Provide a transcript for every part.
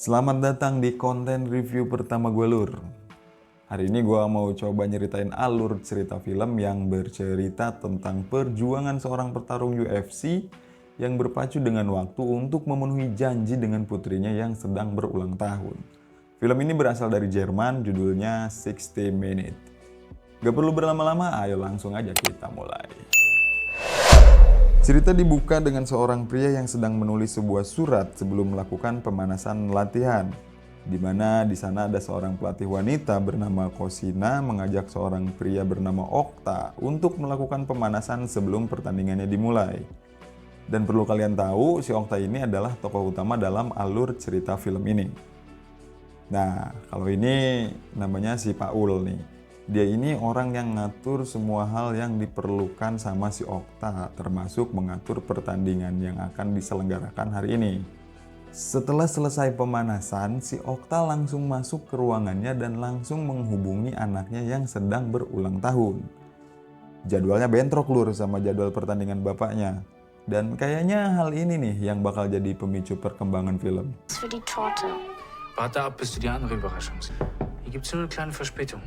Selamat datang di konten review pertama gue, Lur. Hari ini gue mau coba nyeritain alur cerita film yang bercerita tentang perjuangan seorang petarung UFC yang berpacu dengan waktu untuk memenuhi janji dengan putrinya yang sedang berulang tahun. Film ini berasal dari Jerman, judulnya 60 Minutes. Gak perlu berlama-lama, ayo langsung aja kita mulai. Cerita dibuka dengan seorang pria yang sedang menulis sebuah surat sebelum melakukan pemanasan latihan, di mana di sana ada seorang pelatih wanita bernama Kosina mengajak seorang pria bernama Okta untuk melakukan pemanasan sebelum pertandingannya dimulai. Dan perlu kalian tahu, si Okta ini adalah tokoh utama dalam alur cerita film ini. Nah, kalau ini namanya si Paul nih. Dia ini orang yang ngatur semua hal yang diperlukan sama si Okta, termasuk mengatur pertandingan yang akan diselenggarakan hari ini. Setelah selesai pemanasan, si Okta langsung masuk ke ruangannya dan langsung menghubungi anaknya yang sedang berulang tahun. Jadwalnya bentrok, Lur, sama jadwal pertandingan bapaknya. Dan kayaknya hal ini nih yang bakal jadi pemicu perkembangan film. Für die Torte. Warte ab, bis du die andere Überraschung siehst. Hier gibt's nur eine kleine Verspätung.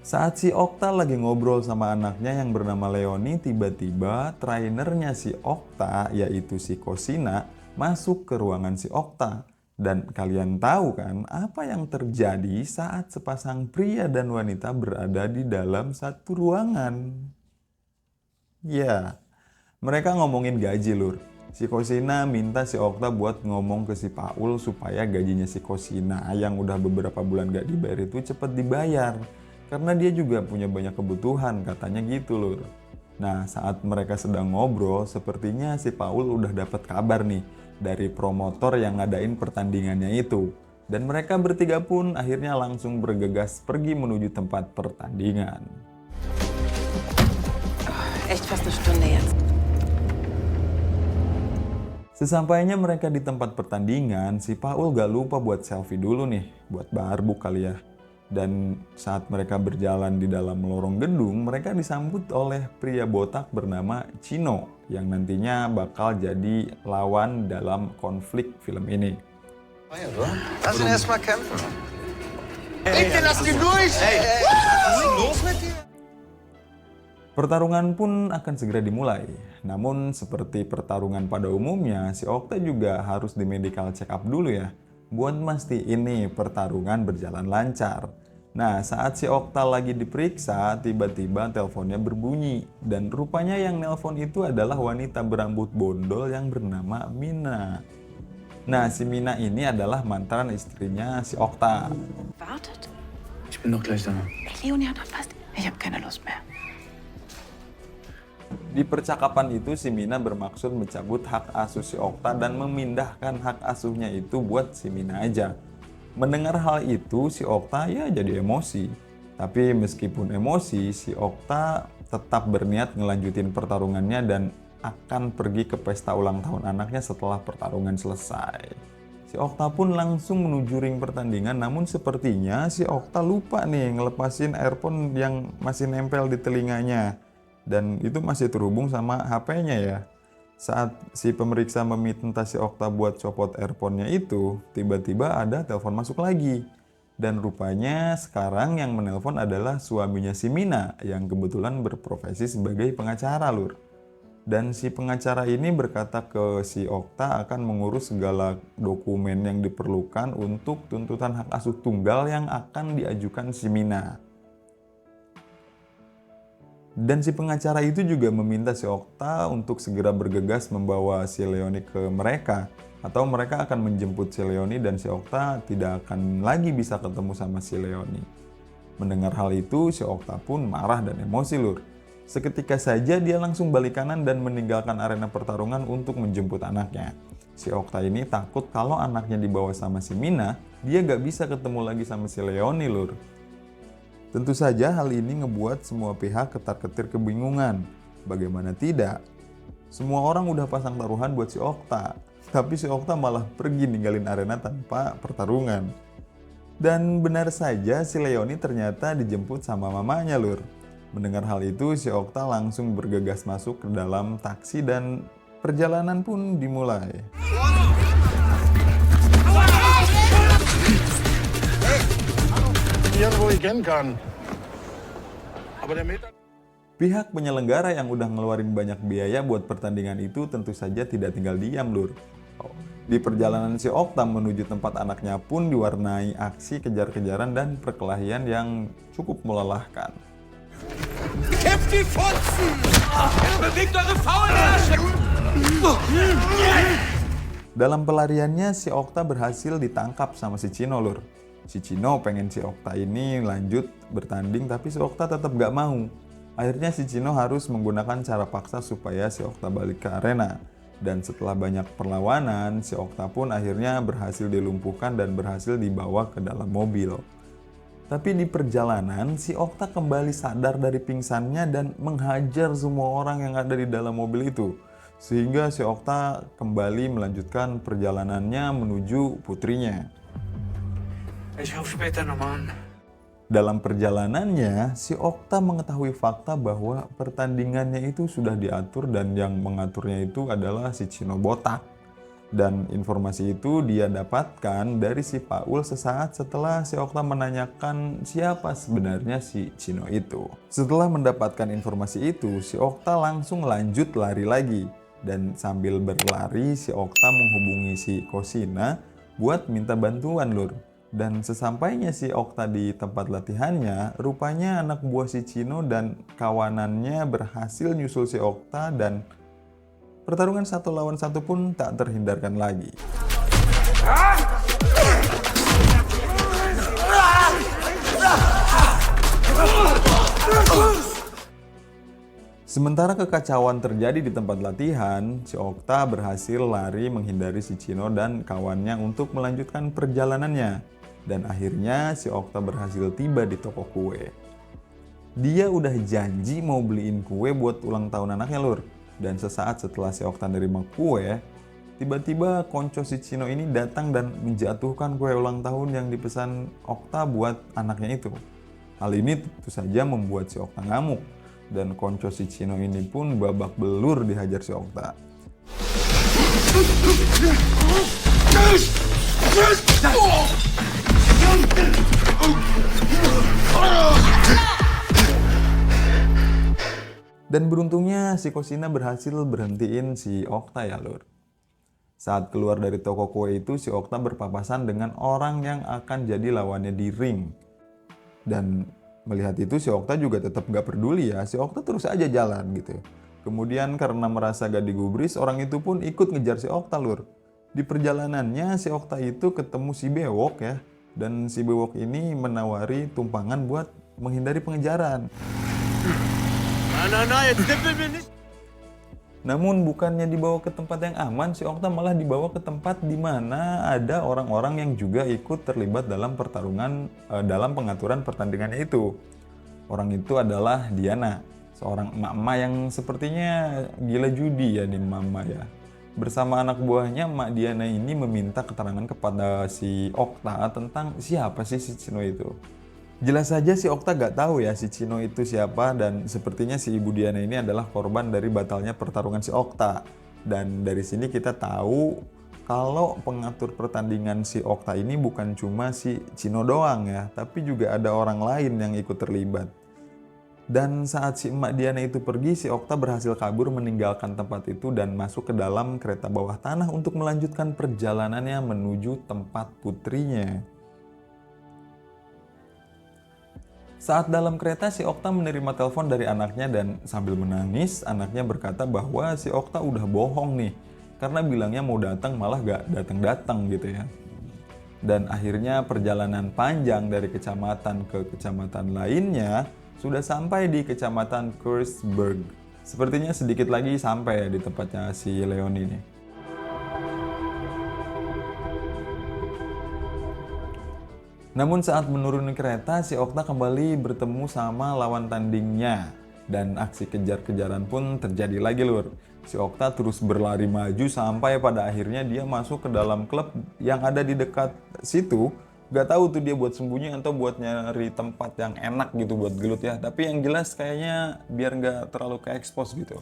Saat si Okta lagi ngobrol sama anaknya yang bernama Leoni, tiba-tiba trainernya si Okta, yaitu si Kosina, masuk ke ruangan si Okta. Dan kalian tahu kan apa yang terjadi saat sepasang pria dan wanita berada di dalam satu ruangan? Ya, mereka ngomongin gaji, Lur. Si Kosina minta si Okta buat ngomong ke si Paul supaya gajinya si Kosina yang udah beberapa bulan gak dibayar itu cepet dibayar. Karena dia juga punya banyak kebutuhan, katanya gitu, Lur. Nah, saat mereka sedang ngobrol, sepertinya si Paul udah dapat kabar nih dari promotor yang ngadain pertandingannya itu. Dan mereka bertiga pun akhirnya langsung bergegas pergi menuju tempat pertandingan. Echt fast eine Stunde jetzt. Sesampainya mereka di tempat pertandingan, si Paul gak lupa buat selfie dulu nih, buat barbuk kali ya. Dan saat mereka berjalan di dalam lorong gedung, mereka disambut oleh pria botak bernama Chino yang nantinya bakal jadi lawan dalam konflik film ini. Lass ihn erst mal kämpfen. Bitte lass ihn durch! Was ist los mit dir? Pertarungan pun akan segera dimulai. Namun seperti pertarungan pada umumnya, si Okta juga harus di medical check up dulu ya, buat mastiin nih pertarungan berjalan lancar. Nah, saat si Okta lagi diperiksa, tiba-tiba teleponnya berbunyi. Dan rupanya yang nelpon itu adalah wanita berambut bondol yang bernama Mina. Nah, si Mina ini adalah mantan istrinya si Okta. Wartet. Ich bin doch gleich da. Leonie hat verpasst. Ich habe keine Lust mehr. Di percakapan itu si Mina bermaksud mencabut hak asuh si Okta dan memindahkan hak asuhnya itu buat si Mina aja. Mendengar hal itu si Okta ya jadi emosi. Tapi meskipun emosi, si Okta tetap berniat ngelanjutin pertarungannya dan akan pergi ke pesta ulang tahun anaknya setelah pertarungan selesai. Si Okta pun langsung menuju ring pertandingan, namun sepertinya si Okta lupa nih ngelepasin earphone yang masih nempel di telinganya. Dan itu masih terhubung sama HP-nya ya. Saat si pemeriksa meminta si Okta buat copot earphone-nya itu, tiba-tiba ada telepon masuk lagi. Dan rupanya sekarang yang menelpon adalah suaminya si Mina yang kebetulan berprofesi sebagai pengacara, Lur. Dan si pengacara ini berkata ke si Okta akan mengurus segala dokumen yang diperlukan untuk tuntutan hak asuh tunggal yang akan diajukan si Mina. Dan si pengacara itu juga meminta si Okta untuk segera bergegas membawa si Leoni ke mereka. Atau mereka akan menjemput si Leoni dan si Okta tidak akan lagi bisa ketemu sama si Leoni. Mendengar hal itu, si Okta pun marah dan emosi, Lur. Seketika saja dia langsung balik kanan dan meninggalkan arena pertarungan untuk menjemput anaknya. Si Okta ini takut kalau anaknya dibawa sama si Mina, dia gak bisa ketemu lagi sama si Leoni, Lur. Tentu saja hal ini ngebuat semua pihak ketar-ketir kebingungan. Bagaimana tidak? Semua orang udah pasang taruhan buat si Okta. Tapi si Okta malah pergi ninggalin arena tanpa pertarungan. Dan benar saja si Leoni ternyata dijemput sama mamanya, Lur. Mendengar hal itu, si Okta langsung bergegas masuk ke dalam taksi dan perjalanan pun dimulai. kennen kann. Aber der Meter... Pihak penyelenggara yang udah ngeluarin banyak biaya buat pertandingan itu tentu saja tidak tinggal diam, Lur. Di perjalanan si Okta menuju tempat anaknya pun diwarnai aksi kejar-kejaran dan perkelahian yang cukup melelahkan. Kämpft die Fotzen! Bewegt eure Faulen! Dalam pelariannya, si Okta berhasil ditangkap sama si Cino, Lur. Si Cino pengen si Okta ini lanjut bertanding, tapi si Okta tetap gak mau. Akhirnya si Cino harus menggunakan cara paksa supaya si Okta balik ke arena. Dan setelah banyak perlawanan, si Okta pun akhirnya berhasil dilumpuhkan dan berhasil dibawa ke dalam mobil. Tapi di perjalanan, si Okta kembali sadar dari pingsannya dan menghajar semua orang yang ada di dalam mobil itu. Sehingga si Okta kembali melanjutkan perjalanannya menuju putrinya. Ich ruf später nochmal an. Dalam perjalanannya, si Okta mengetahui fakta bahwa pertandingannya itu sudah diatur dan yang mengaturnya itu adalah si Cino botak. Dan informasi itu dia dapatkan dari si Paul sesaat setelah si Okta menanyakan siapa sebenarnya si Cino itu. Setelah mendapatkan informasi itu, si Okta langsung lanjut lari lagi. Dan sambil berlari, si Okta menghubungi si Kosina buat minta bantuan, Lur. Dan sesampainya si Okta di tempat latihannya, rupanya anak buah si Cino dan kawanannya berhasil nyusul si Okta dan pertarungan 1 lawan 1 pun tak terhindarkan lagi. Sementara kekacauan terjadi di tempat latihan, si Okta berhasil lari menghindari si Cino dan kawannya untuk melanjutkan perjalanannya. Dan akhirnya si Okta berhasil tiba di toko kue. Dia udah janji mau beliin kue buat ulang tahun anaknya, Lur. Dan sesaat setelah si Okta nerima kue, tiba-tiba konco si Cino ini datang dan menjatuhkan kue ulang tahun yang dipesan Okta buat anaknya itu. Hal ini tentu saja membuat si Okta ngamuk. Dan konco si Cino ini pun babak belur dihajar si Okta. Dan beruntungnya si Kosina berhasil berhentiin si Okta ya, Lur. Saat keluar dari toko kue itu, si Okta berpapasan dengan orang yang akan jadi lawannya di ring. Dan melihat itu si Okta juga tetap gak peduli ya, si Okta terus aja jalan gitu. Kemudian karena merasa gak digubris, orang itu pun ikut ngejar si Okta, Lur. Di perjalanannya si Okta itu ketemu si Bewok ya. Dan si Bewok ini menawari tumpangan buat menghindari pengejaran. Namun bukannya dibawa ke tempat yang aman, si Okta malah dibawa ke tempat di mana ada orang-orang yang juga ikut terlibat dalam pertarungan, dalam pengaturan pertandingannya itu. Orang itu adalah Diana, seorang emak-emak yang sepertinya gila judi ya nih mama ya. Bersama anak buahnya, Mak Diana ini meminta keterangan kepada si Okta tentang siapa sih si Cino itu. Jelas saja si Okta gak tahu ya si Cino itu siapa, dan sepertinya si Ibu Diana ini adalah korban dari batalnya pertarungan si Okta. Dan dari sini kita tahu kalau pengatur pertandingan si Okta ini bukan cuma si Cino doang ya, tapi juga ada orang lain yang ikut terlibat. Dan saat si Emak Diana itu pergi, si Okta berhasil kabur meninggalkan tempat itu dan masuk ke dalam kereta bawah tanah untuk melanjutkan perjalanannya menuju tempat putrinya. Saat dalam kereta, si Okta menerima telepon dari anaknya dan sambil menangis, anaknya berkata bahwa si Okta udah bohong nih, karena bilangnya mau datang malah gak datang-datang gitu ya. Dan akhirnya perjalanan panjang dari kecamatan ke kecamatan lainnya sudah sampai di kecamatan Kursberg. Sepertinya sedikit lagi sampai di tempatnya si Leon ini. Namun saat menuruni kereta, si Okta kembali bertemu sama lawan tandingnya. Dan aksi kejar-kejaran pun terjadi lagi, Lur. Si Okta terus berlari maju sampai pada akhirnya dia masuk ke dalam klub yang ada di dekat situ. Gak tahu tuh dia buat sembunyi atau buat nyari tempat yang enak gitu buat gelut ya. Tapi yang jelas kayaknya biar gak terlalu ke-expose gitu.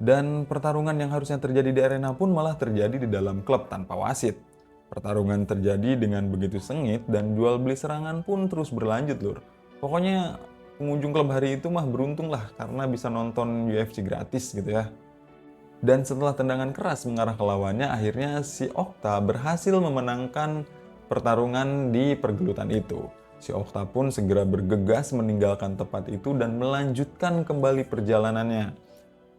Dan pertarungan yang harusnya terjadi di arena pun malah terjadi di dalam klub tanpa wasit. Pertarungan terjadi dengan begitu sengit dan jual beli serangan pun terus berlanjut lur. Pokoknya pengunjung klub hari itu mah beruntung lah karena bisa nonton UFC gratis gitu ya. Dan setelah tendangan keras mengarah ke lawannya, akhirnya si Okta berhasil memenangkan pertarungan di pergelutan itu. Si Okta pun segera bergegas meninggalkan tempat itu dan melanjutkan kembali perjalanannya.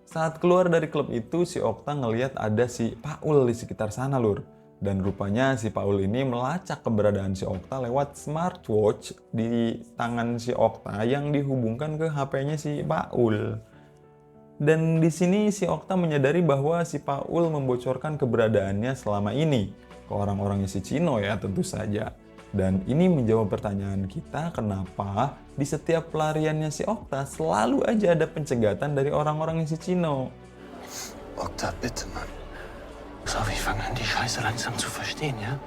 Saat keluar dari klub itu, si Okta ngelihat ada si Paul di sekitar sana lur. Dan rupanya si Paul ini melacak keberadaan si Okta lewat smartwatch di tangan si Okta yang dihubungkan ke HP-nya si Paul. Dan di sini si Okta menyadari bahwa si Paul membocorkan keberadaannya selama ini ke orang-orangnya si Cino ya tentu saja. Dan ini menjawab pertanyaan kita kenapa di setiap pelariannya si Okta selalu aja ada pencegatan dari orang-orangnya si Cino. Okta, bitte, Mann. So, ich fange an, die Scheiße langsam zu verstehen, ya?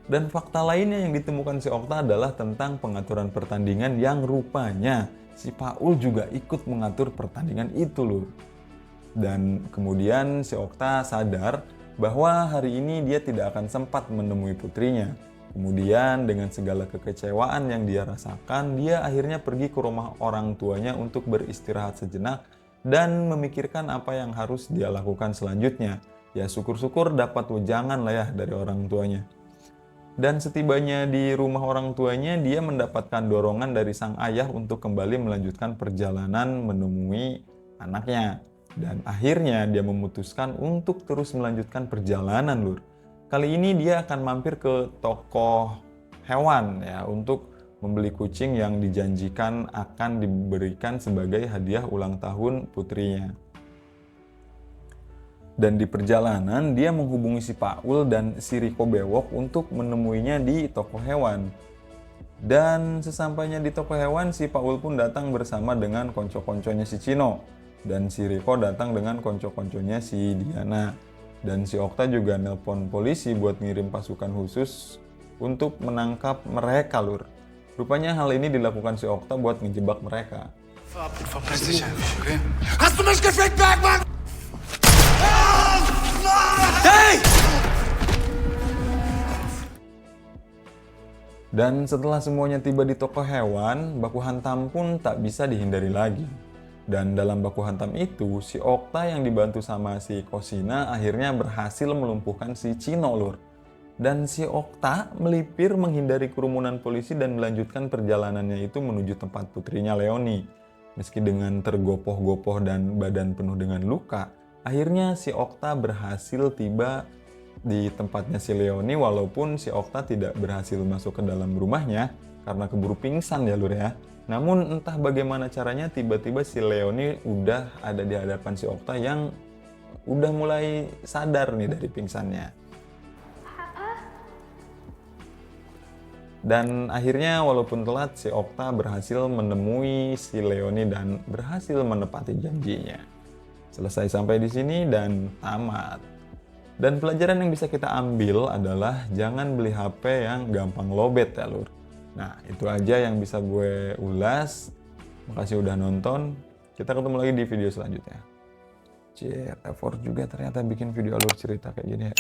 Dan fakta lainnya yang ditemukan si Okta adalah tentang pengaturan pertandingan yang rupanya si Paul juga ikut mengatur pertandingan itu lur. Dan kemudian si Okta sadar bahwa hari ini dia tidak akan sempat menemui putrinya. Kemudian dengan segala kekecewaan yang dia rasakan, dia akhirnya pergi ke rumah orang tuanya untuk beristirahat sejenak dan memikirkan apa yang harus dia lakukan selanjutnya. Ya syukur-syukur dapat wejangan lah ya dari orang tuanya. Dan setibanya di rumah orang tuanya, dia mendapatkan dorongan dari sang ayah untuk kembali melanjutkan perjalanan menemui anaknya. Dan akhirnya dia memutuskan untuk terus melanjutkan perjalanan lur. Kali ini dia akan mampir ke toko hewan ya untuk membeli kucing yang dijanjikan akan diberikan sebagai hadiah ulang tahun putrinya. Dan di perjalanan dia menghubungi si Paul dan si Riko Bewok untuk menemuinya di toko hewan. Dan sesampainya di toko hewan, si Paul pun datang bersama dengan konco-konconya si Cino. Dan si Riko datang dengan konco-konconya si Diana. Dan si Okta juga nelpon polisi buat ngirim pasukan khusus untuk menangkap mereka lur. Rupanya hal ini dilakukan si Okta buat ngejebak mereka. Verpiss dich einfach, okay? Hast du mich gefickt, Bergmann? Hey! Dan setelah semuanya tiba di toko hewan, baku hantam pun tak bisa dihindari lagi. Dan dalam baku hantam itu, si Okta yang dibantu sama si Kosina akhirnya berhasil melumpuhkan si Cino lur. Dan si Okta melipir menghindari kerumunan polisi dan melanjutkan perjalanannya itu menuju tempat putrinya Leoni. Meski dengan tergopoh-gopoh dan badan penuh dengan luka, akhirnya si Okta berhasil tiba di tempatnya si Leoni walaupun si Okta tidak berhasil masuk ke dalam rumahnya karena keburu pingsan ya lur ya. Namun entah bagaimana caranya tiba-tiba si Leoni udah ada di hadapan si Okta yang udah mulai sadar nih dari pingsannya. Dan akhirnya walaupun telat si Okta berhasil menemui si Leoni dan berhasil menepati janjinya. Selesai sampai di sini dan tamat. Dan pelajaran yang bisa kita ambil adalah jangan beli HP yang gampang lowbat ya lur. Nah itu aja yang bisa gue ulas. Makasih udah nonton. Kita ketemu lagi di video selanjutnya. Effort juga ternyata bikin video alur cerita kayak gini ya.